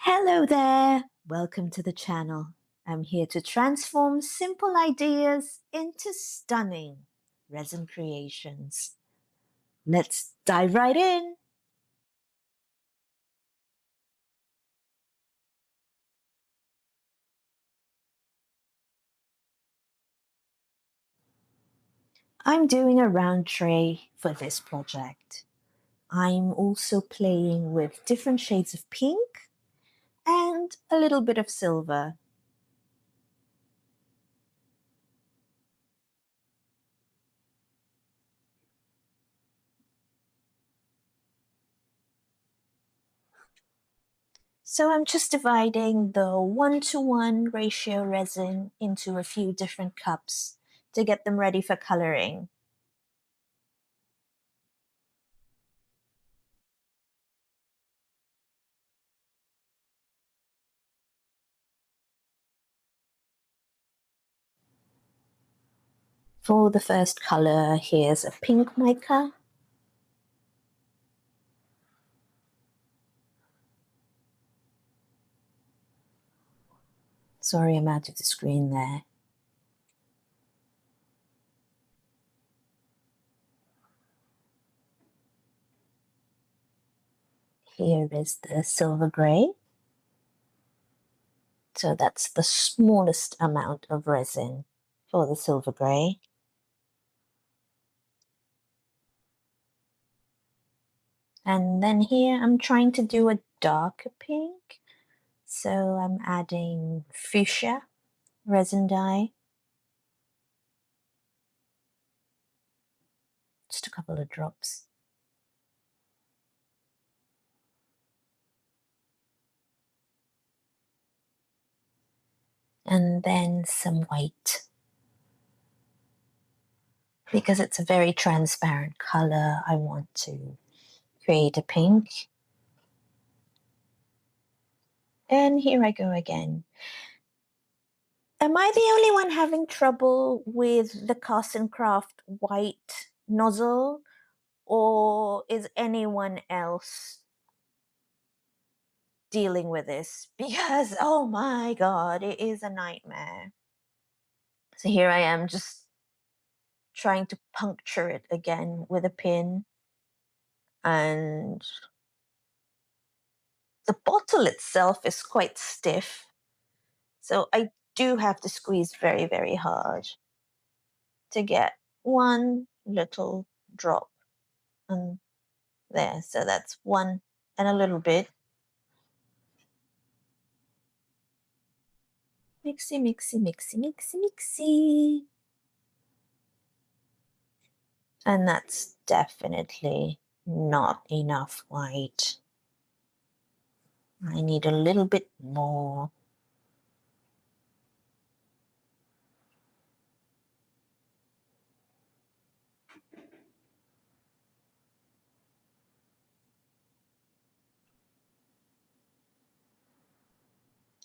Hello there! Welcome to the channel. I'm here to transform simple ideas into stunning resin creations. Let's dive right in. I'm doing a round tray for this project. I'm also playing with different shades of pink and a little bit of silver. So I'm just dividing the 1-to-1 ratio resin into a few different cups to get them ready for coloring. For the first color, here's a pink mica. Sorry, I'm out of the screen there. Here is the silver gray. So that's the smallest amount of resin for the silver gray. And then here I'm trying to do a darker pink. So I'm adding fuchsia resin dye. Just a couple of drops. And then some white. Because it's a very transparent color, I want to create a pink. And here I go again. Am I the only one having trouble with the Cast and Craft white nozzle, or is anyone else dealing with this? Because, oh my God, it is a nightmare. So here I am just trying to puncture it again with a pin. And the bottle itself is quite stiff. So I do have to squeeze very, very hard to get one little drop. And there, so that's one and a little bit. Mixy, mixy, mixy, mixy, mixy. And that's definitely not enough white. I need a little bit more.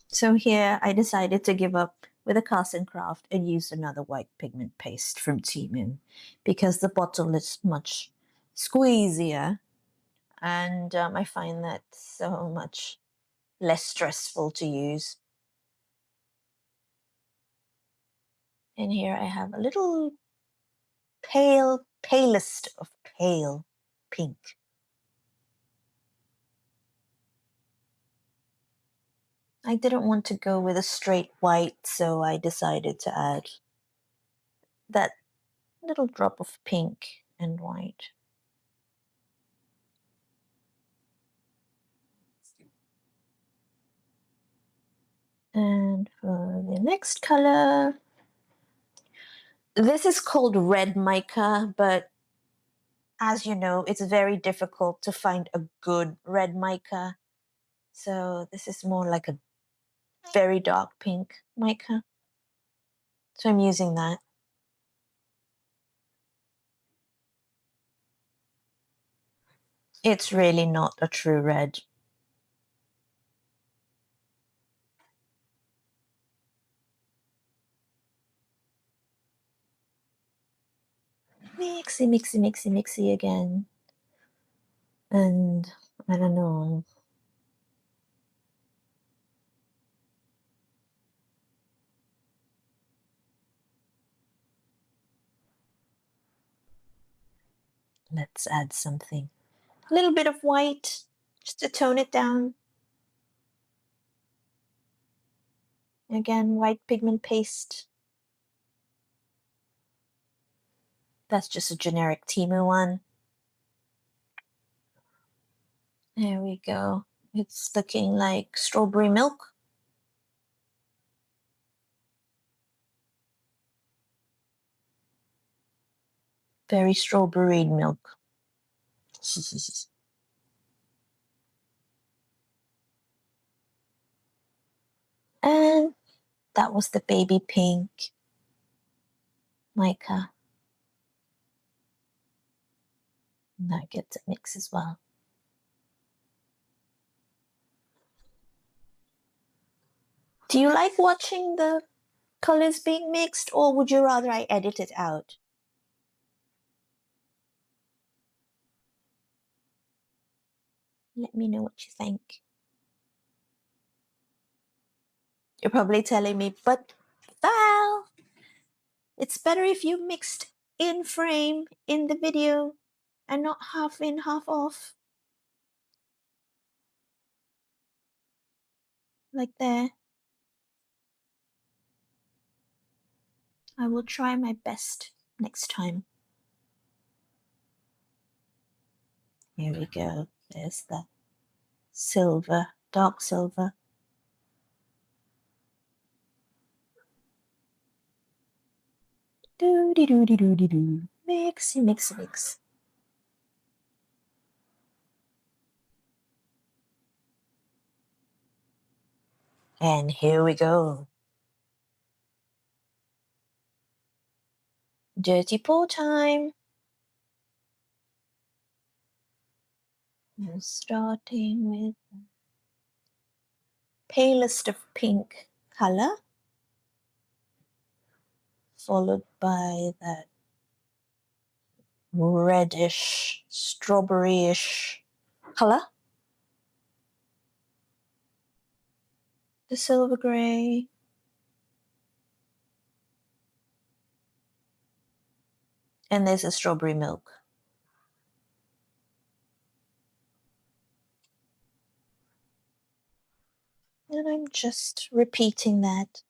So here I decided to give up with a Cast and Craft and use another white pigment paste from Timu because the bottle is much squeezier, and I find that so much less stressful to use. And here I have a little palest of pale pink. I didn't want to go with a straight white, so I decided to add that little drop of pink and white. And for the next color, this is called red mica, but as you know, it's very difficult to find a good red mica. So this is more like a very dark pink mica. So I'm using that. It's really not a true red. Mixy, mixy, mixy, mixy again. And I don't know. Let's add something. A little bit of white just to tone it down. Again, white pigment paste. That's just a generic Timu one. There we go. It's looking like strawberry milk. Very strawberry milk. And that was the baby pink mica. Now get to mix as well. Do you like watching the colors being mixed, or would you rather I edit it out? Let me know what you think. You're probably telling me, but Val, it's better if you mixed in frame in the video and not half in, half off. Like there. I will try my best next time. Here we go. There's the silver, dark silver. Do dee doo dee doo dee doo. Mix, mix, mix. And here we go. Dirty pour time. We're starting with palest of pink color, followed by that reddish, strawberryish color. The silver gray. And there's a strawberry milk. And I'm just repeating that.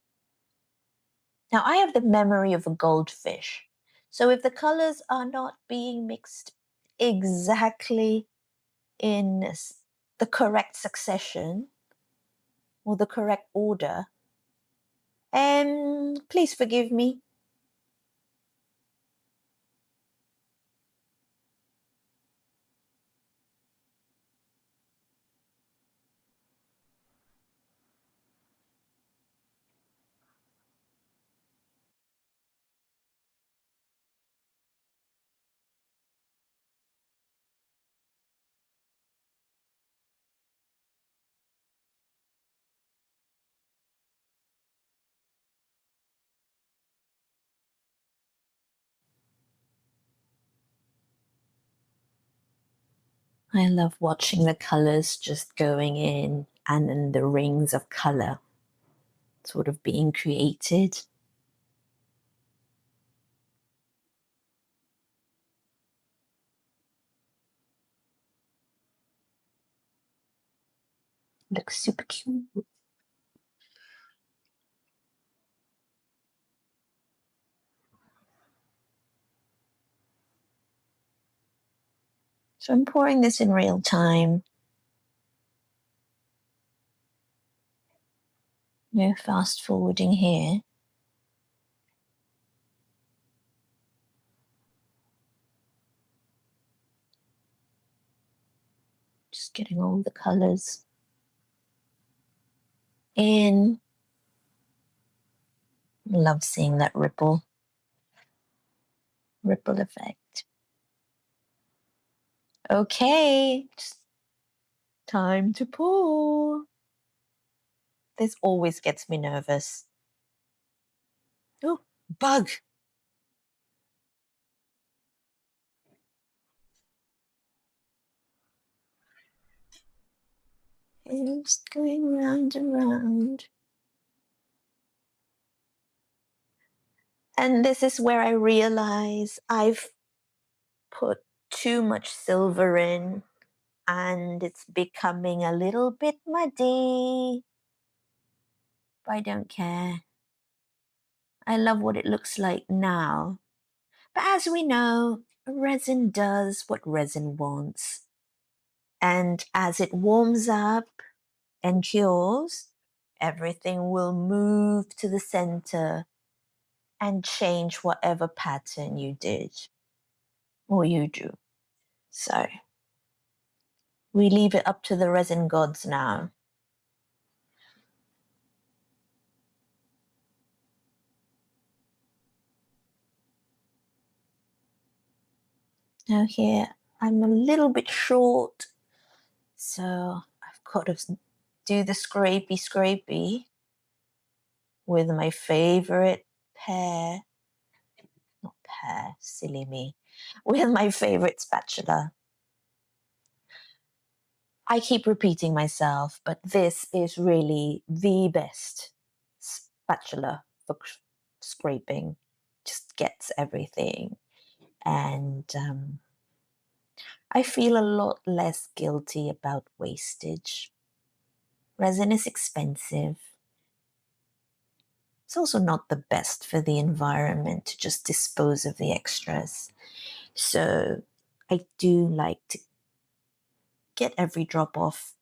Now I have the memory of a goldfish. So if the colors are not being mixed exactly in the correct succession or the correct order, please forgive me. I love watching the colors just going in and then the rings of color sort of being created. Looks super cute. So I'm pouring this in real time. No fast forwarding here. Just getting all the colors in. Love seeing that ripple effect. Okay, just time to pour. This always gets me nervous. Oh, bug. And just going round and round. And this is where I realize I've put too much silver in and it's becoming a little bit muddy. But I don't care. I love what it looks like now. But as we know, resin does what resin wants. And as it warms up and cures, everything will move to the center and change whatever pattern you did or you do. So we leave it up to the resin gods now. Now here, I'm a little bit short, so I've got to do the scrapey with my favorite pear, not pear, silly me, with my favorite spatula. I keep repeating myself, but this is really the best spatula for scraping. Just gets everything. And I feel a lot less guilty about wastage. Resin is expensive. It's also not the best for the environment to just dispose of the extras. So I do like to get every drop off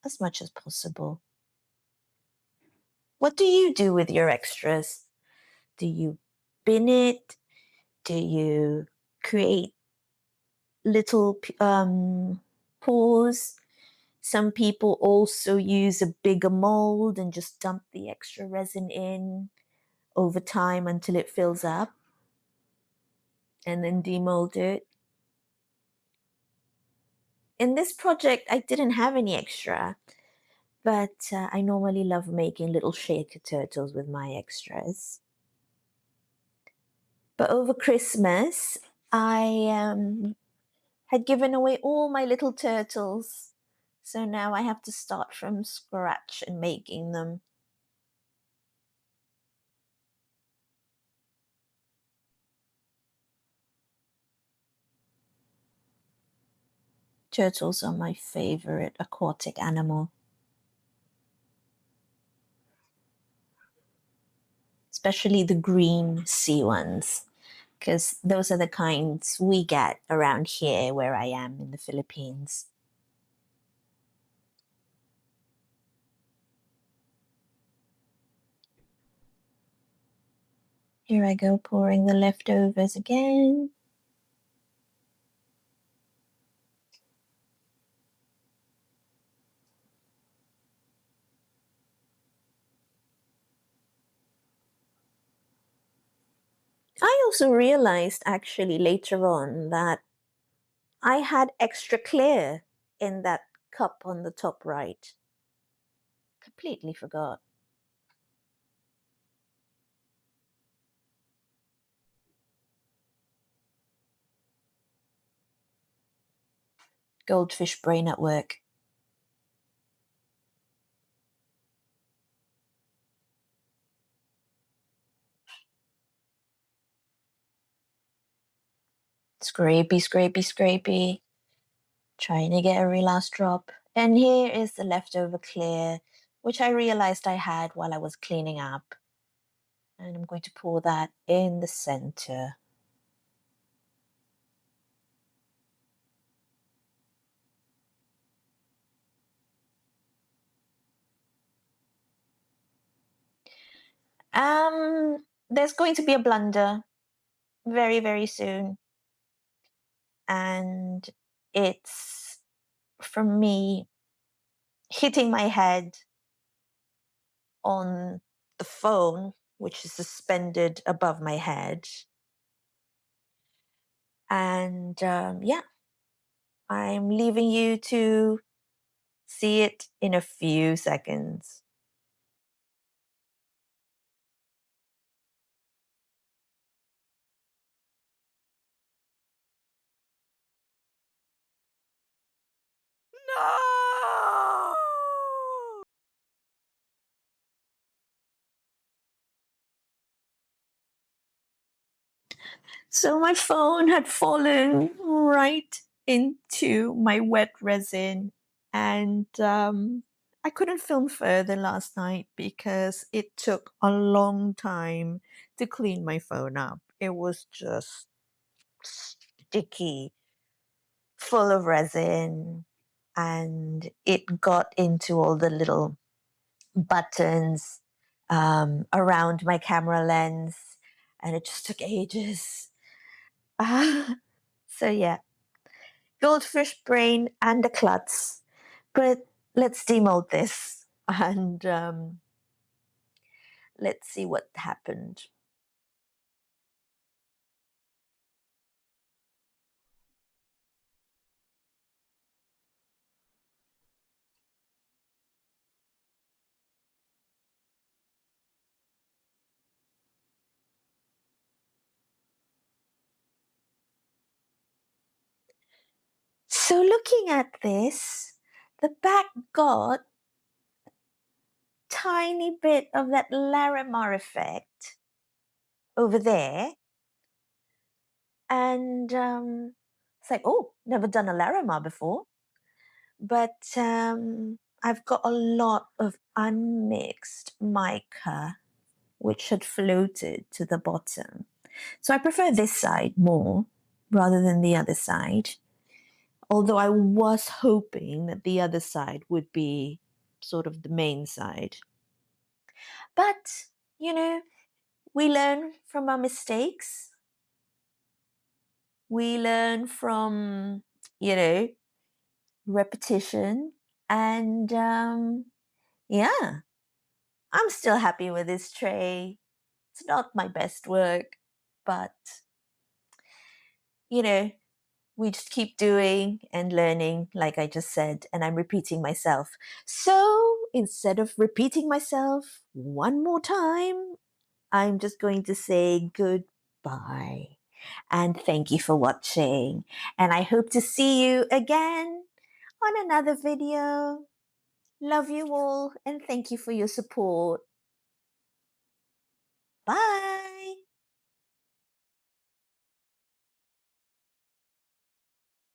as much as possible. What do you do with your extras? Do you bin it? Do you create little pours? Some people also use a bigger mold and just dump the extra resin in over time until it fills up and then demold it. In this project, I didn't have any extra, but I normally love making little shaker turtles with my extras. But over Christmas, I had given away all my little turtles. So now I have to start from scratch and making them. Turtles are my favorite aquatic animal, especially the green sea ones, because those are the kinds we get around here where I am in the Philippines. Here I go pouring the leftovers again. I also realized actually later on that I had extra clear in that cup on the top right. Completely forgot. Goldfish brain at work. Scrapey. Trying to get every last drop. And here is the leftover clear, which I realized I had while I was cleaning up. And I'm going to pour that in the center. There's going to be a blunder very, very soon. And it's from me hitting my head on the phone, which is suspended above my head. And yeah, I'm leaving you to see it in a few seconds. No! So my phone had fallen right into my wet resin, and I couldn't film further last night because it took a long time to clean my phone up. It was just sticky, full of resin, and it got into all the little buttons around my camera lens, and it just took ages. So yeah, goldfish brain and the klutz. But let's demold this and let's see what happened. So looking at this, the back got tiny bit of that Larimar effect over there. And it's like, oh, never done a Larimar before. But I've got a lot of unmixed mica which had floated to the bottom. So I prefer this side more rather than the other side. Although I was hoping that the other side would be sort of the main side. But, you know, we learn from our mistakes. We learn from, you know, repetition. And yeah, I'm still happy with this tray. It's not my best work, but, you know, we just keep doing and learning, like I just said, and I'm repeating myself. So instead of repeating myself one more time, I'm just going to say goodbye and thank you for watching. And I hope to see you again on another video. Love you all and thank you for your support. Bye.